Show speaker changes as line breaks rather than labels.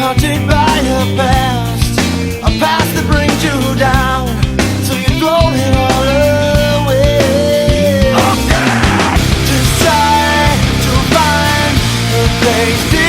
haunted by a past that brings you down, so you throw it all away. To try to find a place to